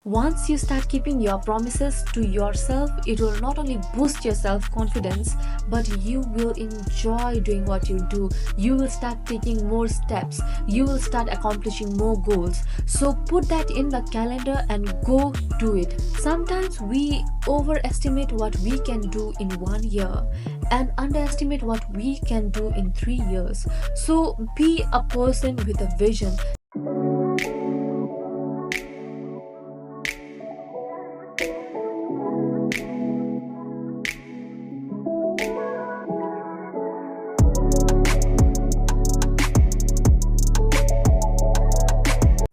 Once you start keeping your promises to yourself, it will not only boost your self confidence, but you will enjoy doing what you do. You will start taking more steps, you will start accomplishing more goals. So put that in the calendar and go do it. Sometimes we overestimate what we can do in 1 year and underestimate what we can do in 3 years. So be a person with a vision.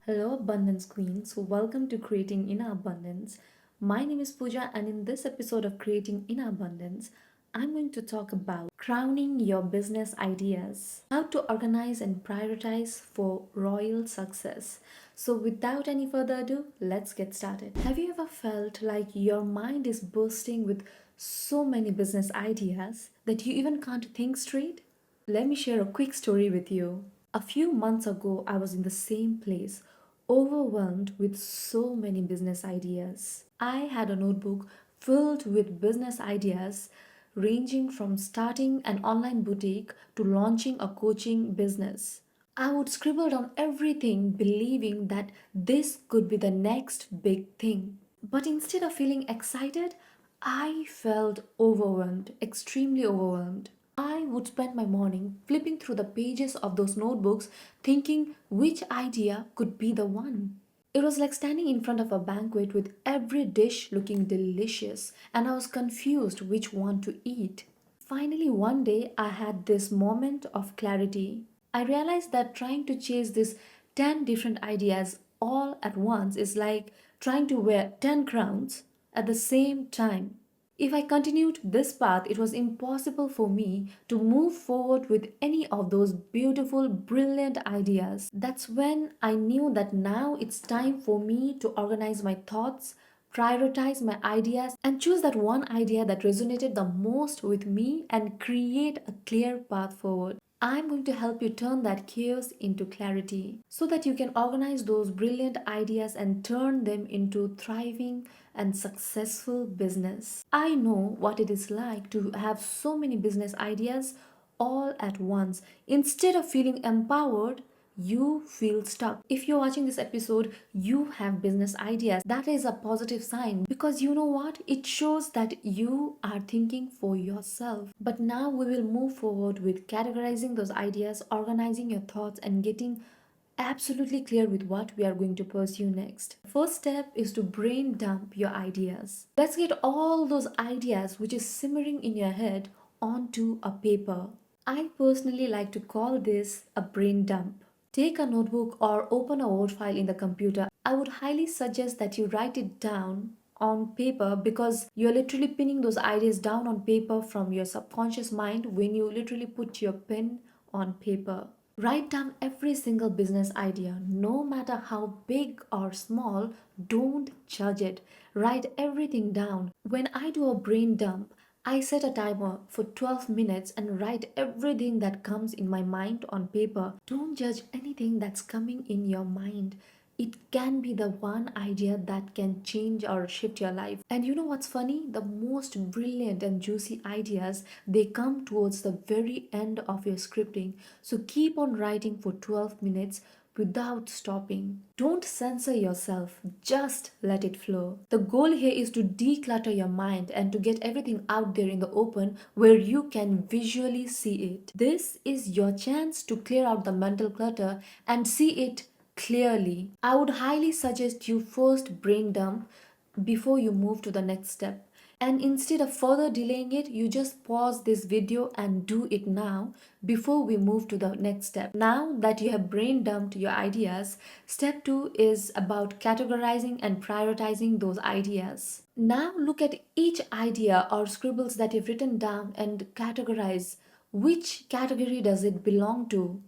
Hello, Abundance Queen. So, welcome to Creating Inner Abundance. My name is Pooja, and in this episode of Creating Inner Abundance, I'm going to talk about crowning your business ideas, how to organize and prioritize for royal success. So, without any further ado, let's get started. Have you ever felt like your mind is bursting with so many business ideas that you even can't think straight? Let me share a quick story with you. A few months ago, I was in the same place, overwhelmed with so many business ideas. I had a notebook filled with business ideas ranging from starting an online boutique to launching a coaching business. I would scribble down everything, believing that this could be the next big thing. But instead of feeling excited, I felt overwhelmed, extremely overwhelmed. I would spend my morning flipping through the pages of those notebooks, thinking which idea could be the one. It was like standing in front of a banquet with every dish looking delicious, and I was confused which one to eat. Finally, one day, I had this moment of clarity. I realized that trying to chase these 10 different ideas all at once is like trying to wear 10 crowns at the same time. If I continued this path, it was impossible for me to move forward with any of those beautiful, brilliant ideas. That's when I knew that now it's time for me to organize my thoughts, prioritize my ideas, and choose that one idea that resonated the most with me and create a clear path forward. I'm going to help you turn that chaos into clarity so that you can organize those brilliant ideas and turn them into thriving and successful business. I know what it is like to have so many business ideas all at once. Instead of feeling empowered, you feel stuck. If you're watching this episode, you have business ideas. That is a positive sign because you know what? It shows that you are thinking for yourself. But now we will move forward with categorizing those ideas, organizing your thoughts, and getting absolutely clear with what we are going to pursue next. First step is to brain dump your ideas. Let's get all those ideas which is simmering in your head onto a paper. I personally like to call this a brain dump. Take a notebook or open a Word file in the computer. I would highly suggest that you write it down on paper because you're literally pinning those ideas down on paper from your subconscious mind when you literally put your pen on paper. Write down every single business idea, no matter how big or small, don't judge it. Write everything down. When I do a brain dump, I set a timer for 12 minutes and write everything that comes in my mind on paper. Don't judge anything that's coming in your mind. It can be the one idea that can change or shift your life. And you know what's funny? The most brilliant and juicy ideas, they come towards the very end of your scripting. So keep on writing for 12 minutes without stopping. Don't censor yourself, just let it flow. The goal here is to declutter your mind and to get everything out there in the open where you can visually see it. This is your chance to clear out the mental clutter and see it clearly. I would highly suggest you first brain dump before you move to the next step. And instead of further delaying it, you just pause this video and do it now before we move to the next step. Now that you have brain dumped your ideas, step 2 is about categorizing and prioritizing those ideas. Now look at each idea or scribbles that you've written down and categorize which category does it belong to.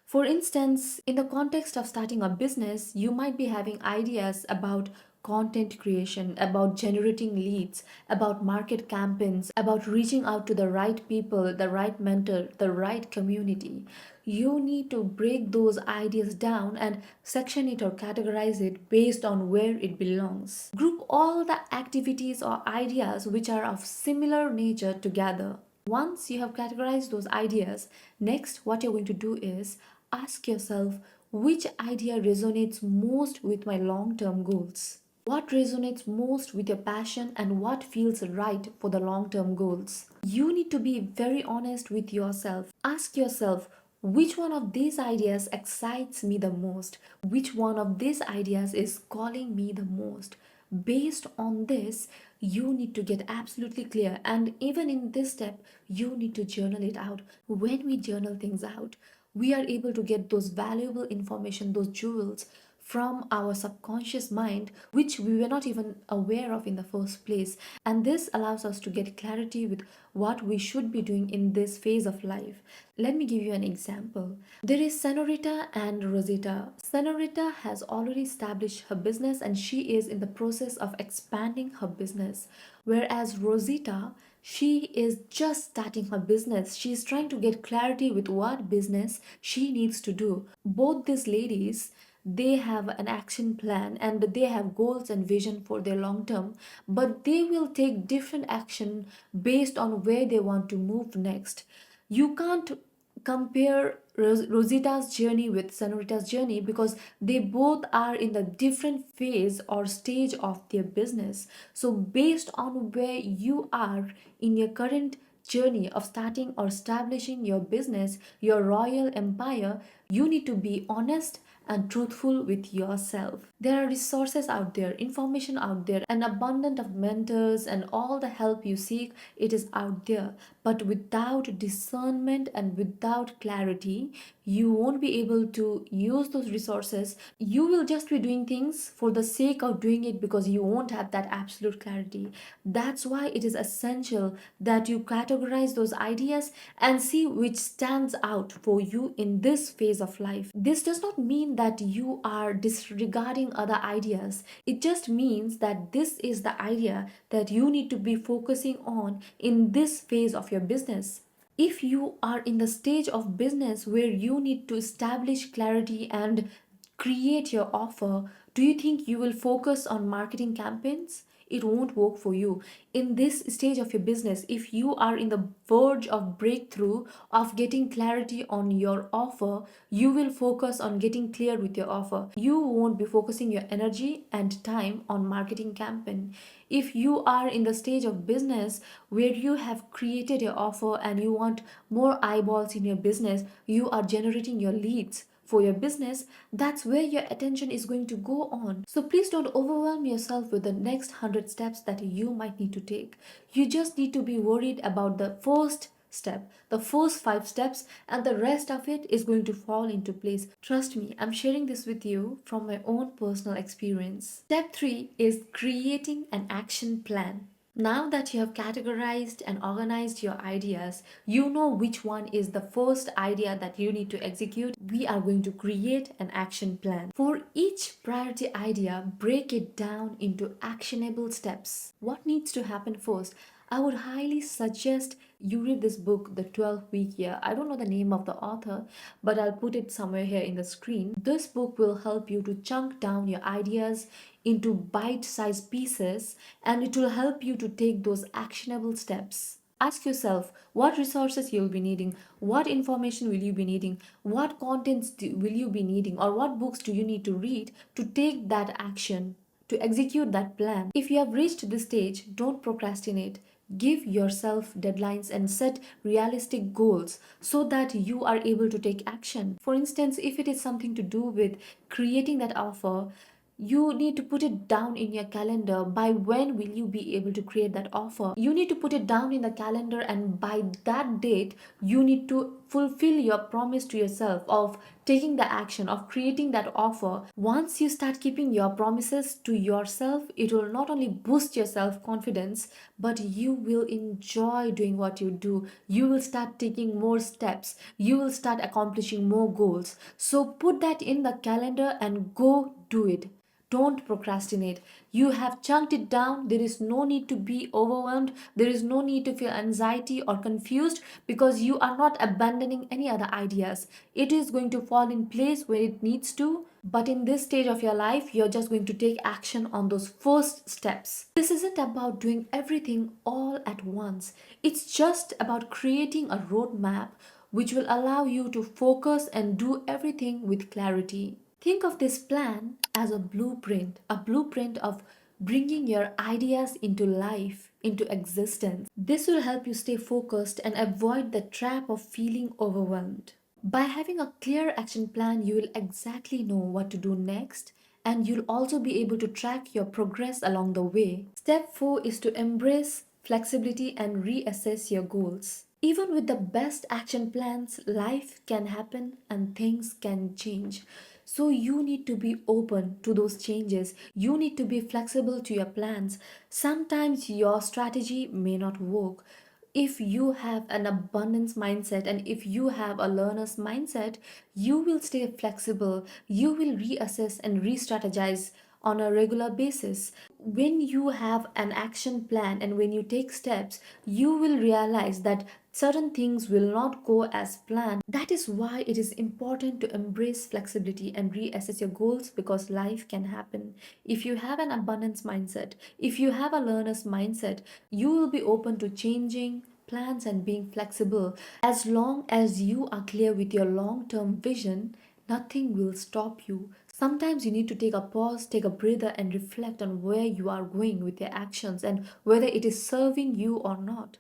For instance, in the context of starting a business, you might be having ideas about content creation, about generating leads, about market campaigns, about reaching out to the right people, the right mentor, the right community. you need to break those ideas down and section it or categorize it based on where it belongs. Group all the activities or ideas which are of similar nature together. Once you have categorized those ideas, next what you're going to do is ask yourself which idea resonates most with my long term goals. What resonates most with your passion and what feels right for the long term goals? You need to be very honest with yourself. Ask yourself which one of these ideas excites me the most? Which one of these ideas is calling me the most? Based on this, you need to get absolutely clear, and even in this step, you need to journal it out. When we journal things out, we are able to get those valuable information, those jewels from our subconscious mind, which we were not even aware of in the first place. And this allows us to get clarity with what we should be doing in this phase of life. Let me give you an example. There is Senorita and Rosita. Senorita has already established her business and she is in the process of expanding her business. Whereas Rosita, she is just starting her business. She is trying to get clarity with what business she needs to do. Both these ladies, they have an action plan and they have goals and vision for their long term, but they will take different action based on where they want to move next. You can't compare Rosita's journey with Senorita's journey because they both are in the different phase or stage of their business. So based on where you are in your current journey of starting or establishing your business, your royal empire, you need to be honest and truthful with yourself. There are resources out there, information out there, an abundance of mentors and all the help you seek, it is out there. But without discernment and without clarity, you won't be able to use those resources. You will just be doing things for the sake of doing it because you won't have that absolute clarity. That's why it is essential that you categorize those ideas and see which stands out for you in this phase of life. This does not mean that you are disregarding other ideas. It just means that this is the idea that you need to be focusing on in this phase of your business. If you are in the stage of business where you need to establish clarity and create your offer, do you think you will focus on marketing campaigns? It won't work for you. In this stage of your business, if you are in the verge of breakthrough, of getting clarity on your offer, you will focus on getting clear with your offer. You won't be focusing your energy and time on marketing campaign. If you are in the stage of business where you have created your offer and you want more eyeballs in your business, you are generating your leads for your business, that's where your attention is going to go on. So please don't overwhelm yourself with the next 100 steps that you might need to take. You just need to be worried about the first step, the first 5 steps, and the rest of it is going to fall into place. Trust me, I'm sharing this with you from my own personal experience. Step 3 is creating an action plan. Now that you have categorized and organized your ideas, you know which one is the first idea that you need to execute. We are going to create an action plan. For each priority idea, break it down into actionable steps. What needs to happen first? I would highly suggest you read this book, The 12-Week Year. I don't know the name of the author, but I'll put it somewhere here in the screen. This book will help you to chunk down your ideas into bite-sized pieces and it will help you to take those actionable steps. Ask yourself what resources you'll be needing, what information will you be needing, what contents will you be needing, or what books do you need to read to take that action, to execute that plan. If you have reached this stage, don't procrastinate. Give yourself deadlines and set realistic goals so that you are able to take action. For instance, if it is something to do with creating that offer, you need to put it down in your calendar. By when will you be able to create that offer? You need to put it down in the calendar, and by that date, you need to fulfill your promise to yourself of taking the action of creating that offer. Once you start keeping your promises to yourself, it will not only boost your self confidence, but you will enjoy doing what you do. You will start taking more steps, you will start accomplishing more goals. So put that in the calendar and go do it. Don't procrastinate. You have chunked it down. There is no need to be overwhelmed. There is no need to feel anxiety or confused because you are not abandoning any other ideas. It is going to fall in place where it needs to. But in this stage of your life, you're just going to take action on those first steps. This isn't about doing everything all at once. It's just about creating a roadmap which will allow you to focus and do everything with clarity. Think of this plan as a blueprint of bringing your ideas into life, into existence. This will help you stay focused and avoid the trap of feeling overwhelmed. By having a clear action plan, you will exactly know what to do next, and you'll also be able to track your progress along the way. Step 4 is to embrace flexibility and reassess your goals. Even with the best action plans, life can happen and things can change. So you need to be open to those changes. You need to be flexible to your plans. Sometimes your strategy may not work. If you have an abundance mindset and if you have a learner's mindset, you will stay flexible. You will reassess and re strategize on a regular basis. When you have an action plan and when you take steps, you will realize that certain things will not go as planned. That is why it is important to embrace flexibility and reassess your goals because life can happen. If you have an abundance mindset, if you have a learner's mindset, you will be open to changing plans and being flexible. As long as you are clear with your long term vision, nothing will stop you. Sometimes you need to take a pause, take a breather, and reflect on where you are going with your actions and whether it is serving you or not.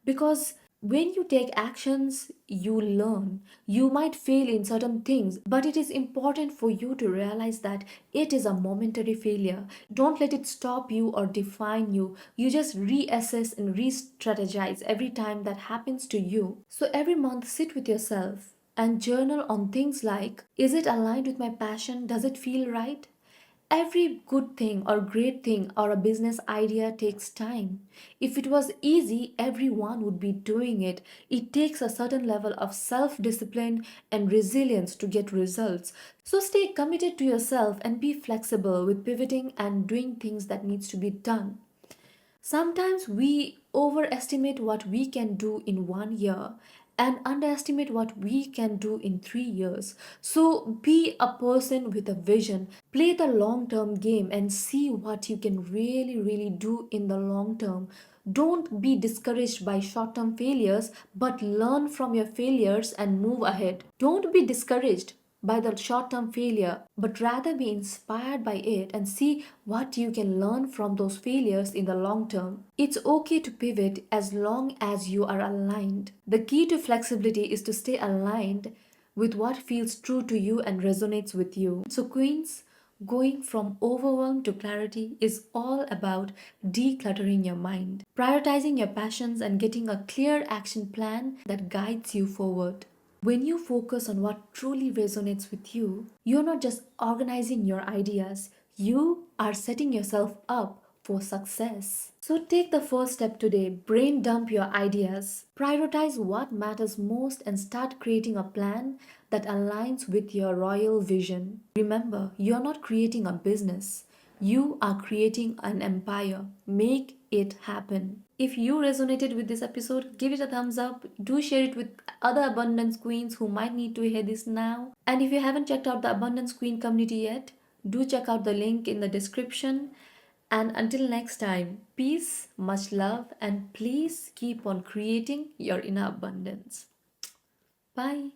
Because when you take actions, you learn. You might fail in certain things, but it is important for you to realize that it is a momentary failure. Don't let it stop you or define you. You just reassess and re strategize every time that happens to you. So every month, sit with yourself and journal on things like, is it aligned with my passion? Does it feel right? Every good thing or great thing or a business idea takes time. If it was easy, everyone would be doing it. It takes a certain level of self discipline and resilience to get results. So stay committed to yourself and be flexible with pivoting and doing things that needs to be done. Sometimes we overestimate what we can do in 1 year and underestimate what we can do in 3 years. So be a person with a vision. Play the long term game and see what you can really do in the long term. Don't be discouraged by short term failures, but learn from your failures and move ahead. Don't be discouraged by the short term failure, but rather be inspired by it and see what you can learn from those failures in the long term. It's okay to pivot as long as you are aligned. The key to flexibility is to stay aligned with what feels true to you and resonates with you. So, Queens, going from overwhelm to clarity is all about decluttering your mind, prioritizing your passions, and getting a clear action plan that guides you forward. When you focus on what truly resonates with you, you're not just organizing your ideas, you are setting yourself up for success. So take the first step today, brain dump your ideas, prioritize what matters most, and start creating a plan that aligns with your royal vision. Remember, you're not creating a business, you are creating an empire. Make it happen. If you resonated with this episode, give it a thumbs up. Do share it with other abundance queens who might need to hear this now. And if you haven't checked out the Abundance Queen community yet, do check out the link in the description. And until next time, peace, much love, and please keep on creating your inner abundance. Bye.